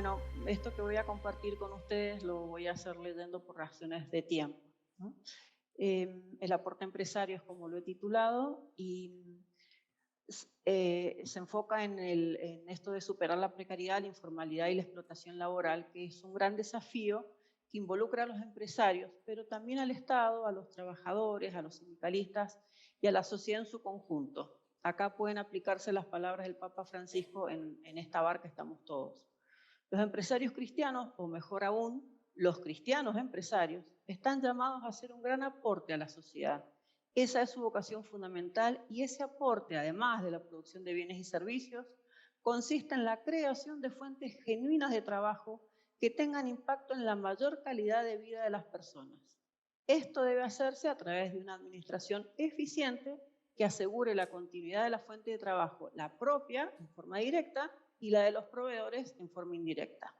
Bueno, esto que voy a compartir con ustedes lo voy a hacer leyendo por razones de tiempo, ¿no? El aporte empresario es como lo he titulado y se enfoca en esto de superar la precariedad, la informalidad y la explotación laboral, que es un gran desafío que involucra a los empresarios, pero también al Estado, a los trabajadores, a los sindicalistas y a la sociedad en su conjunto. Acá pueden aplicarse las palabras del Papa Francisco en esta barca estamos todos. Los empresarios cristianos, o mejor aún, los cristianos empresarios, están llamados a hacer un gran aporte a la sociedad. Esa es su vocación fundamental y ese aporte, además de la producción de bienes y servicios, consiste en la creación de fuentes genuinas de trabajo que tengan impacto en la mayor calidad de vida de las personas. Esto debe hacerse a través de una administración eficiente que asegure la continuidad de la fuente de trabajo, la propia en forma directa y la de los proveedores en forma indirecta.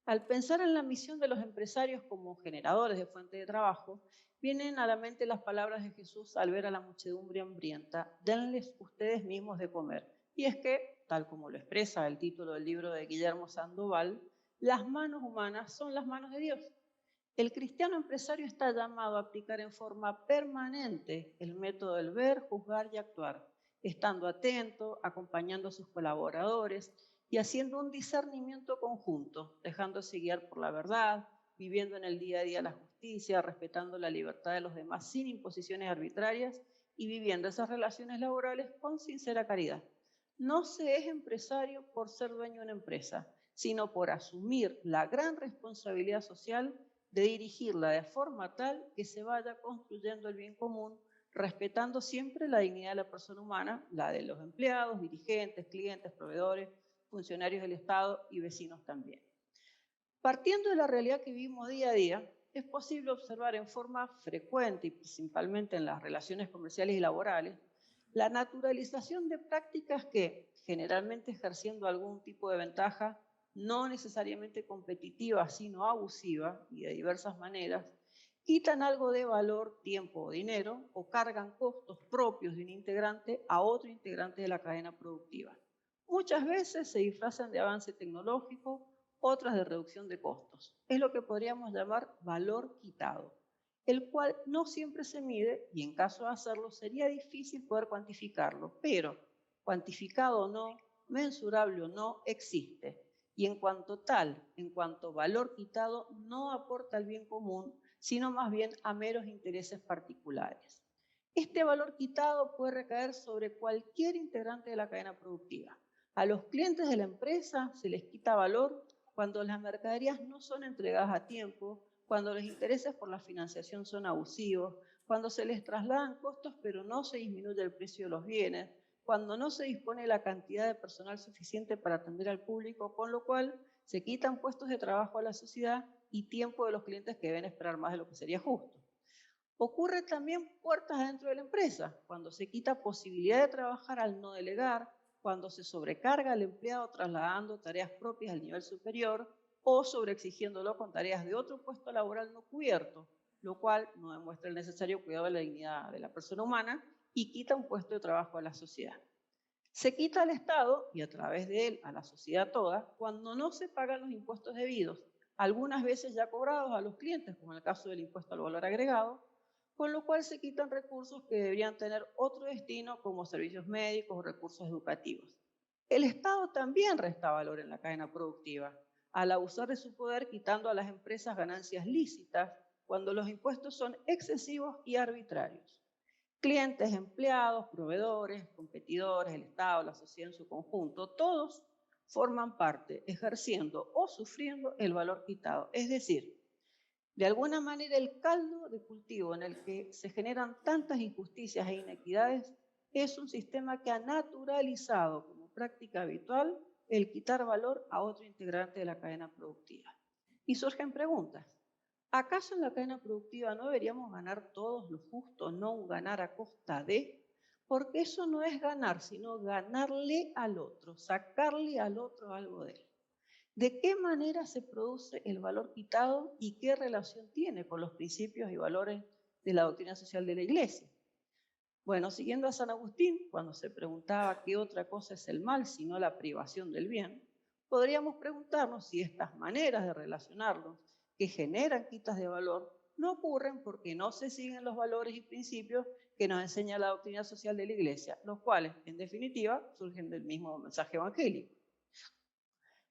Al pensar en la misión de los empresarios como generadores de fuente de trabajo, vienen a la mente las palabras de Jesús al ver a la muchedumbre hambrienta: denles ustedes mismos de comer. Y es que, tal como lo expresa el título del libro de Guillermo Sandoval, las manos humanas son las manos de Dios. El cristiano empresario está llamado a aplicar en forma permanente el método del ver, juzgar y actuar, estando atento, acompañando a sus colaboradores y haciendo un discernimiento conjunto, dejándose guiar por la verdad, viviendo en el día a día la justicia, respetando la libertad de los demás sin imposiciones arbitrarias y viviendo esas relaciones laborales con sincera caridad. No se es empresario por ser dueño de una empresa, sino por asumir la gran responsabilidad social de dirigirla de forma tal que se vaya construyendo el bien común, respetando siempre la dignidad de la persona humana, la de los empleados, dirigentes, clientes, proveedores, funcionarios del Estado y vecinos también. Partiendo de la realidad que vivimos día a día, es posible observar en forma frecuente y principalmente en las relaciones comerciales y laborales, la naturalización de prácticas que, generalmente ejerciendo algún tipo de ventaja, no necesariamente competitiva, sino abusiva y de diversas maneras, quitan algo de valor, tiempo o dinero, o cargan costos propios de un integrante a otro integrante de la cadena productiva. Muchas veces se disfrazan de avance tecnológico, otras de reducción de costos. Es lo que podríamos llamar valor quitado, el cual no siempre se mide y en caso de hacerlo sería difícil poder cuantificarlo, pero cuantificado o no, mensurable o no, existe. Y en cuanto tal, en cuanto valor quitado, no aporta al bien común, sino más bien a meros intereses particulares. Este valor quitado puede recaer sobre cualquier integrante de la cadena productiva. A los clientes de la empresa se les quita valor cuando las mercaderías no son entregadas a tiempo, cuando los intereses por la financiación son abusivos, cuando se les trasladan costos pero no se disminuye el precio de los bienes, cuando no se dispone de la cantidad de personal suficiente para atender al público, con lo cual se quitan puestos de trabajo a la sociedad y tiempo de los clientes que deben esperar más de lo que sería justo. Ocurre también puertas adentro de la empresa, cuando se quita posibilidad de trabajar al no delegar, cuando se sobrecarga al empleado trasladando tareas propias al nivel superior o sobreexigiéndolo con tareas de otro puesto laboral no cubierto, lo cual no demuestra el necesario cuidado de la dignidad de la persona humana y quita un puesto de trabajo a la sociedad. Se quita al Estado y a través de él a la sociedad toda cuando no se pagan los impuestos debidos, algunas veces ya cobrados a los clientes, como en el caso del impuesto al valor agregado, con lo cual se quitan recursos que deberían tener otro destino como servicios médicos o recursos educativos. El Estado también resta valor en la cadena productiva, al abusar de su poder quitando a las empresas ganancias lícitas cuando los impuestos son excesivos y arbitrarios. Clientes, empleados, proveedores, competidores, el Estado, la sociedad en su conjunto, todos forman parte, ejerciendo o sufriendo el valor quitado. Es decir, de alguna manera el caldo de cultivo en el que se generan tantas injusticias e inequidades es un sistema que ha naturalizado como práctica habitual el quitar valor a otro integrante de la cadena productiva. Y surgen preguntas. ¿Acaso en la cadena productiva no deberíamos ganar todos lo justo, no un ganar a costa de? Porque eso no es ganar, sino ganarle al otro, sacarle al otro algo de él. ¿De qué manera se produce el valor quitado y qué relación tiene con los principios y valores de la doctrina social de la Iglesia? Bueno, siguiendo a San Agustín, cuando se preguntaba qué otra cosa es el mal sino la privación del bien, podríamos preguntarnos si estas maneras de relacionarnos que generan quitas de valor no ocurren porque no se siguen los valores y principios que nos enseña la doctrina social de la Iglesia, los cuales, en definitiva, surgen del mismo mensaje evangélico.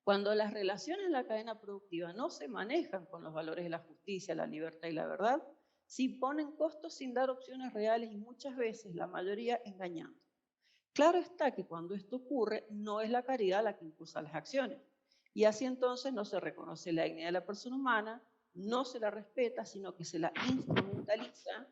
Cuando las relaciones en la cadena productiva no se manejan con los valores de la justicia, la libertad y la verdad, se imponen costos sin dar opciones reales y muchas veces, la mayoría, engañando. Claro está que cuando esto ocurre, no es la caridad la que impulsa las acciones. Y así entonces no se reconoce la dignidad de la persona humana, no se la respeta, sino que se la instrumentaliza,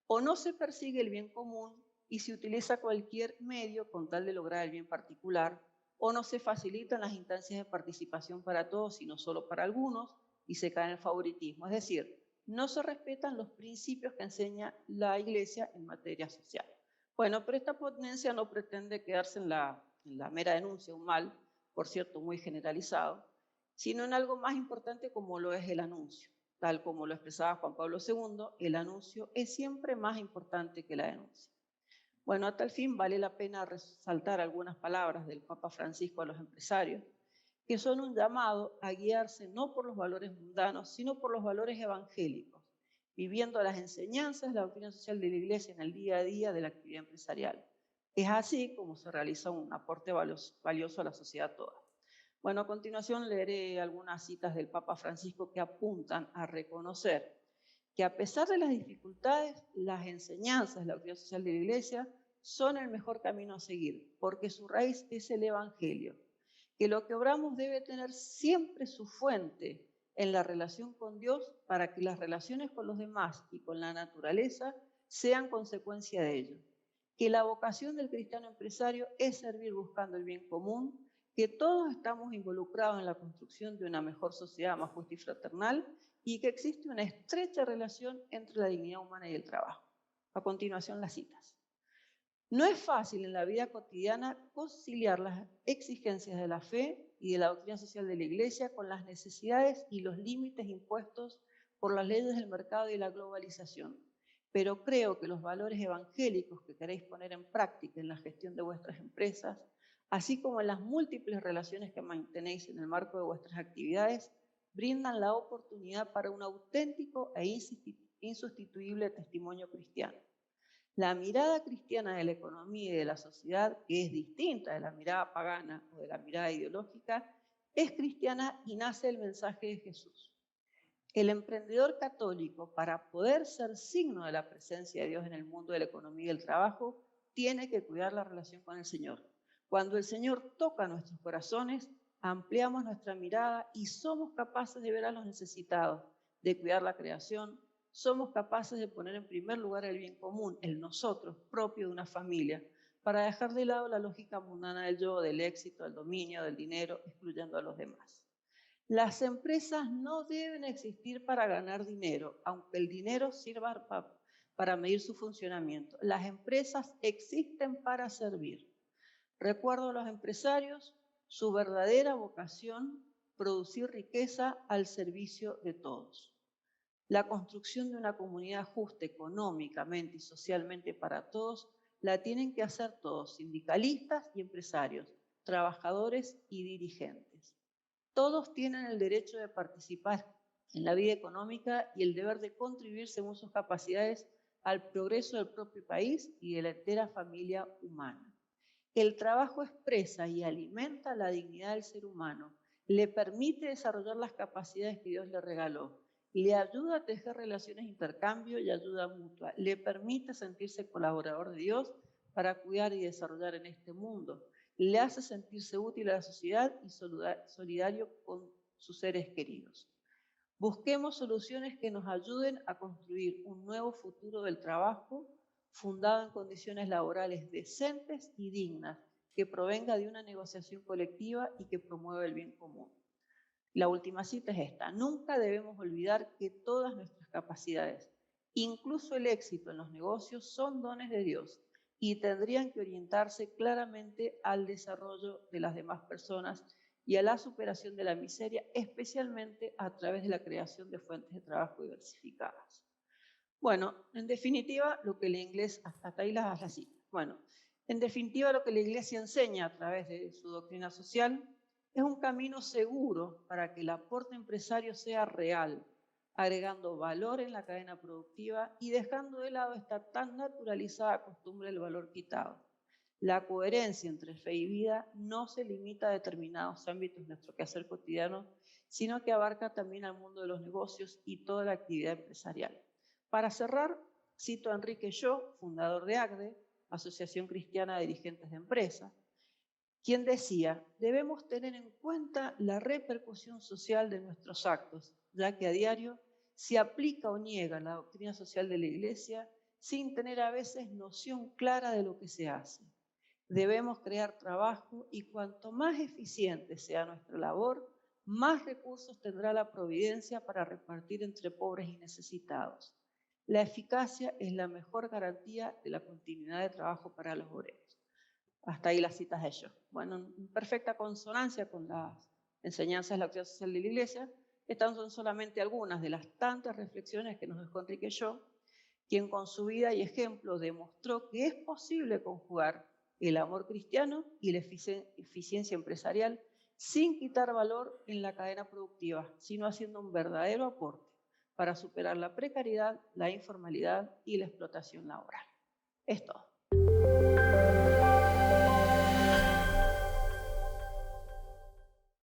o no se persigue el bien común y se utiliza cualquier medio con tal de lograr el bien particular, o no se facilitan las instancias de participación para todos, sino solo para algunos, y se cae en el favoritismo. Es decir, no se respetan los principios que enseña la Iglesia en materia social. Bueno, pero esta ponencia no pretende quedarse en la mera denuncia de un mal, por cierto, muy generalizado, sino en algo más importante como lo es el anuncio. Tal como lo expresaba Juan Pablo II, el anuncio es siempre más importante que la denuncia. Bueno, a tal fin vale la pena resaltar algunas palabras del Papa Francisco a los empresarios, que son un llamado a guiarse no por los valores mundanos, sino por los valores evangélicos, viviendo las enseñanzas de la doctrina social de la Iglesia en el día a día de la actividad empresarial. Es así como se realiza un aporte valioso a la sociedad toda. Bueno, a continuación leeré algunas citas del Papa Francisco que apuntan a reconocer que a pesar de las dificultades, las enseñanzas de la doctrina social de la Iglesia son el mejor camino a seguir, porque su raíz es el Evangelio, que lo que obramos debe tener siempre su fuente en la relación con Dios para que las relaciones con los demás y con la naturaleza sean consecuencia de ello, que la vocación del cristiano empresario es servir buscando el bien común, que todos estamos involucrados en la construcción de una mejor sociedad más justa y fraternal, y que existe una estrecha relación entre la dignidad humana y el trabajo. A continuación, las citas. No es fácil en la vida cotidiana conciliar las exigencias de la fe y de la doctrina social de la Iglesia con las necesidades y los límites impuestos por las leyes del mercado y la globalización. Pero creo que los valores evangélicos que queréis poner en práctica en la gestión de vuestras empresas, así como en las múltiples relaciones que mantenéis en el marco de vuestras actividades, brindan la oportunidad para un auténtico e insustituible testimonio cristiano. La mirada cristiana de la economía y de la sociedad, que es distinta de la mirada pagana o de la mirada ideológica, es cristiana y nace del mensaje de Jesús. El emprendedor católico, para poder ser signo de la presencia de Dios en el mundo de la economía y del trabajo, tiene que cuidar la relación con el Señor. Cuando el Señor toca nuestros corazones, ampliamos nuestra mirada y somos capaces de ver a los necesitados, de cuidar la creación. Somos capaces de poner en primer lugar el bien común, el nosotros, propio de una familia, para dejar de lado la lógica mundana del yo, del éxito, del dominio, del dinero, excluyendo a los demás. Las empresas no deben existir para ganar dinero, aunque el dinero sirva para medir su funcionamiento. Las empresas existen para servir. Recuerdo a los empresarios su verdadera vocación, producir riqueza al servicio de todos. La construcción de una comunidad justa económicamente y socialmente para todos la tienen que hacer todos, sindicalistas y empresarios, trabajadores y dirigentes. Todos tienen el derecho de participar en la vida económica y el deber de contribuir según sus capacidades al progreso del propio país y de la entera familia humana. El trabajo expresa y alimenta la dignidad del ser humano, le permite desarrollar las capacidades que Dios le regaló, le ayuda a tejer relaciones de intercambio y ayuda mutua, le permite sentirse colaborador de Dios para cuidar y desarrollar en este mundo, le hace sentirse útil a la sociedad y solidario con sus seres queridos. Busquemos soluciones que nos ayuden a construir un nuevo futuro del trabajo fundado en condiciones laborales decentes y dignas, que provenga de una negociación colectiva y que promueva el bien común. La última cita es esta: nunca debemos olvidar que todas nuestras capacidades, incluso el éxito en los negocios, son dones de Dios y tendrían que orientarse claramente al desarrollo de las demás personas y a la superación de la miseria, especialmente a través de la creación de fuentes de trabajo diversificadas. Bueno, en definitiva, lo que la Iglesia, hasta ahí las citas. Bueno, en definitiva, lo que la Iglesia enseña a través de su doctrina social Es un camino seguro para que el aporte empresario sea real, agregando valor en la cadena productiva y dejando de lado esta tan naturalizada costumbre del valor quitado. La coherencia entre fe y vida no se limita a determinados ámbitos de nuestro quehacer cotidiano, sino que abarca también al mundo de los negocios y toda la actividad empresarial. Para cerrar, cito a Enrique Yo, fundador de ACDE, Asociación Cristiana de Dirigentes de Empresas, quien decía: debemos tener en cuenta la repercusión social de nuestros actos, ya que a diario se aplica o niega la doctrina social de la Iglesia sin tener a veces noción clara de lo que se hace. Debemos crear trabajo y cuanto más eficiente sea nuestra labor, más recursos tendrá la providencia para repartir entre pobres y necesitados. La eficacia es la mejor garantía de la continuidad de trabajo para los obreros. Hasta ahí las citas de ellos. Bueno, en perfecta consonancia con las enseñanzas de la doctrina social de la Iglesia, estas son solamente algunas de las tantas reflexiones que nos dejó Enrique Yo, quien con su vida y ejemplo demostró que es posible conjugar el amor cristiano y la eficiencia empresarial sin quitar valor en la cadena productiva, sino haciendo un verdadero aporte para superar la precariedad, la informalidad y la explotación laboral. Es todo.